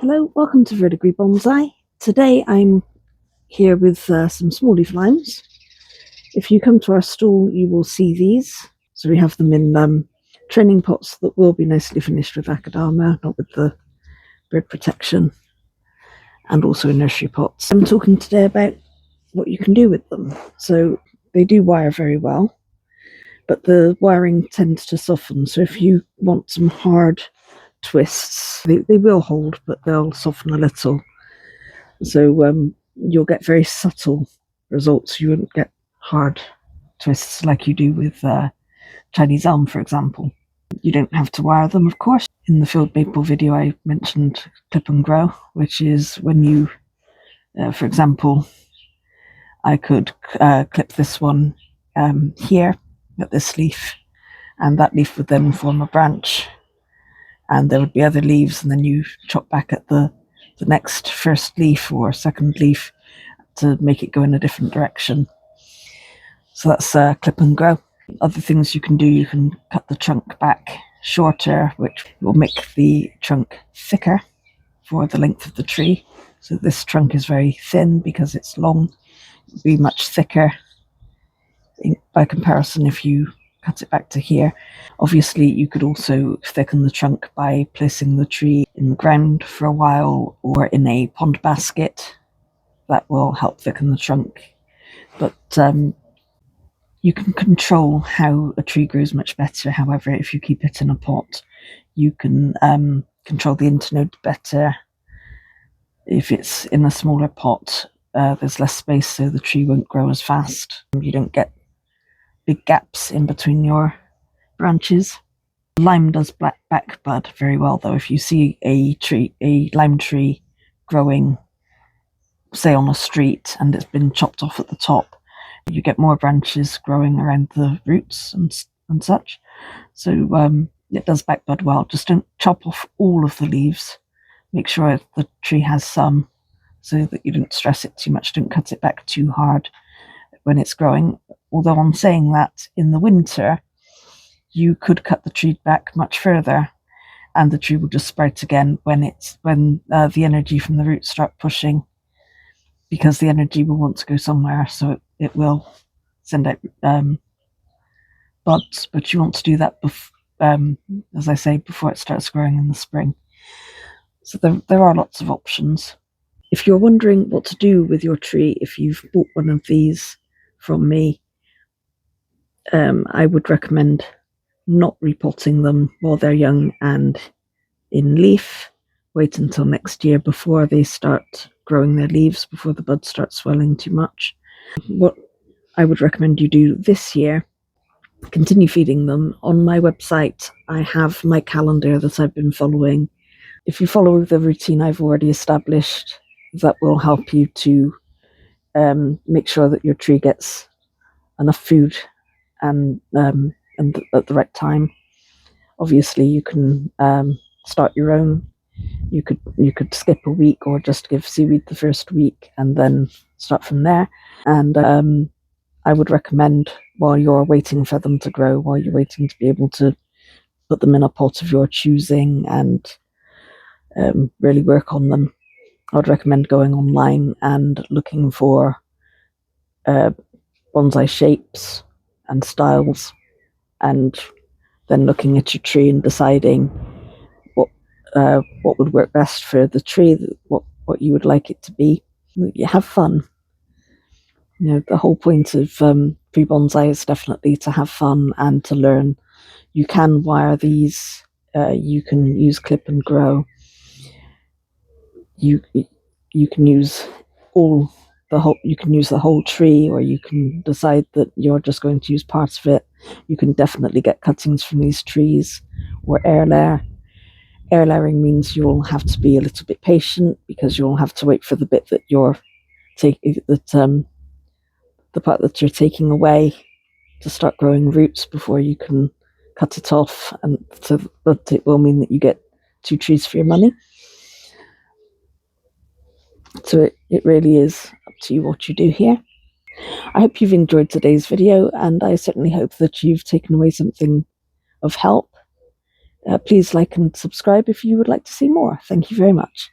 Hello, welcome to Verdigris Bonsai. Today I'm here with some small leaf limes. If you come to our stall, you will see these. So we have them in training pots that will be nicely finished with akadama, not with the bird protection, and also in nursery pots. I'm talking today about what you can do with them. So they do wire very well, but the wiring tends to soften. So if you want some hard twists, they will hold, but they'll soften a little. So you'll get very subtle results. You wouldn't get hard twists like you do with Chinese elm, for example. You don't have to wire them, of course. In the field maple video, I mentioned clip and grow, which is when you, for example, I could clip this one here at this leaf, and that leaf would then form a branch, and there would be other leaves, and then you chop back at the next first leaf or second leaf to make it go in a different direction. So that's clip and grow. Other things you can do, you can cut the trunk back shorter, which will make the trunk thicker for the length of the tree. So this trunk is very thin because it's long. It will be much thicker by comparison if you cut it back to here. Obviously, you could also thicken the trunk by placing the tree in the ground for a while or in a pond basket. That will help thicken the trunk. But you can control how a tree grows much better. However, if you keep it in a pot, you can control the internode better. If it's in a smaller pot, there's less space, so the tree won't grow as fast. You don't get big gaps in between your branches. Lime does back bud very well, though. If you see a lime tree growing, say on a street, and it's been chopped off at the top, you get more branches growing around the roots and such. So it does back bud well. Just don't chop off all of the leaves. Make sure the tree has some, so that you don't stress it too much. Don't cut it back too hard when it's growing. Although on saying that, in the winter, you could cut the tree back much further, and the tree will just sprout again when the energy from the roots start pushing, because the energy will want to go somewhere, so it will send out buds. But you want to do that, as I say, before it starts growing in the spring. So there are lots of options. If you're wondering what to do with your tree, if you've bought one of these from me, I would recommend not repotting them while they're young and in leaf. Wait until next year before they start growing their leaves, before the buds start swelling too much. What I would recommend you do this year, continue feeding them. On my website, I have my calendar that I've been following. If you follow the routine I've already established, that will help you to make sure that your tree gets enough food and at the right time. Obviously, you can start your own. You could skip a week or just give seaweed the first week and then start from there. And I would recommend, while you're waiting for them to grow, while you're waiting to be able to put them in a pot of your choosing and really work on them, I would recommend going online and looking for bonsai shapes and styles, and then looking at your tree and deciding what would work best for the tree, what you would like it to be. You have fun. You know, the whole point of free bonsai is definitely to have fun and to learn. You can wire these. You can use clip and grow. You can use you can use the whole tree, or you can decide that you're just going to use parts of it. You can definitely get cuttings from these trees, or air layer. Air layering means you'll have to be a little bit patient, because you'll have to wait for the bit that you're the part that you're taking away to start growing roots before you can cut it off, but it will mean that you get 2 trees for your money. So it really is up to you what you do here. I hope you've enjoyed today's video, and I certainly hope that you've taken away something of help. Please like and subscribe if you would like to see more. Thank you very much.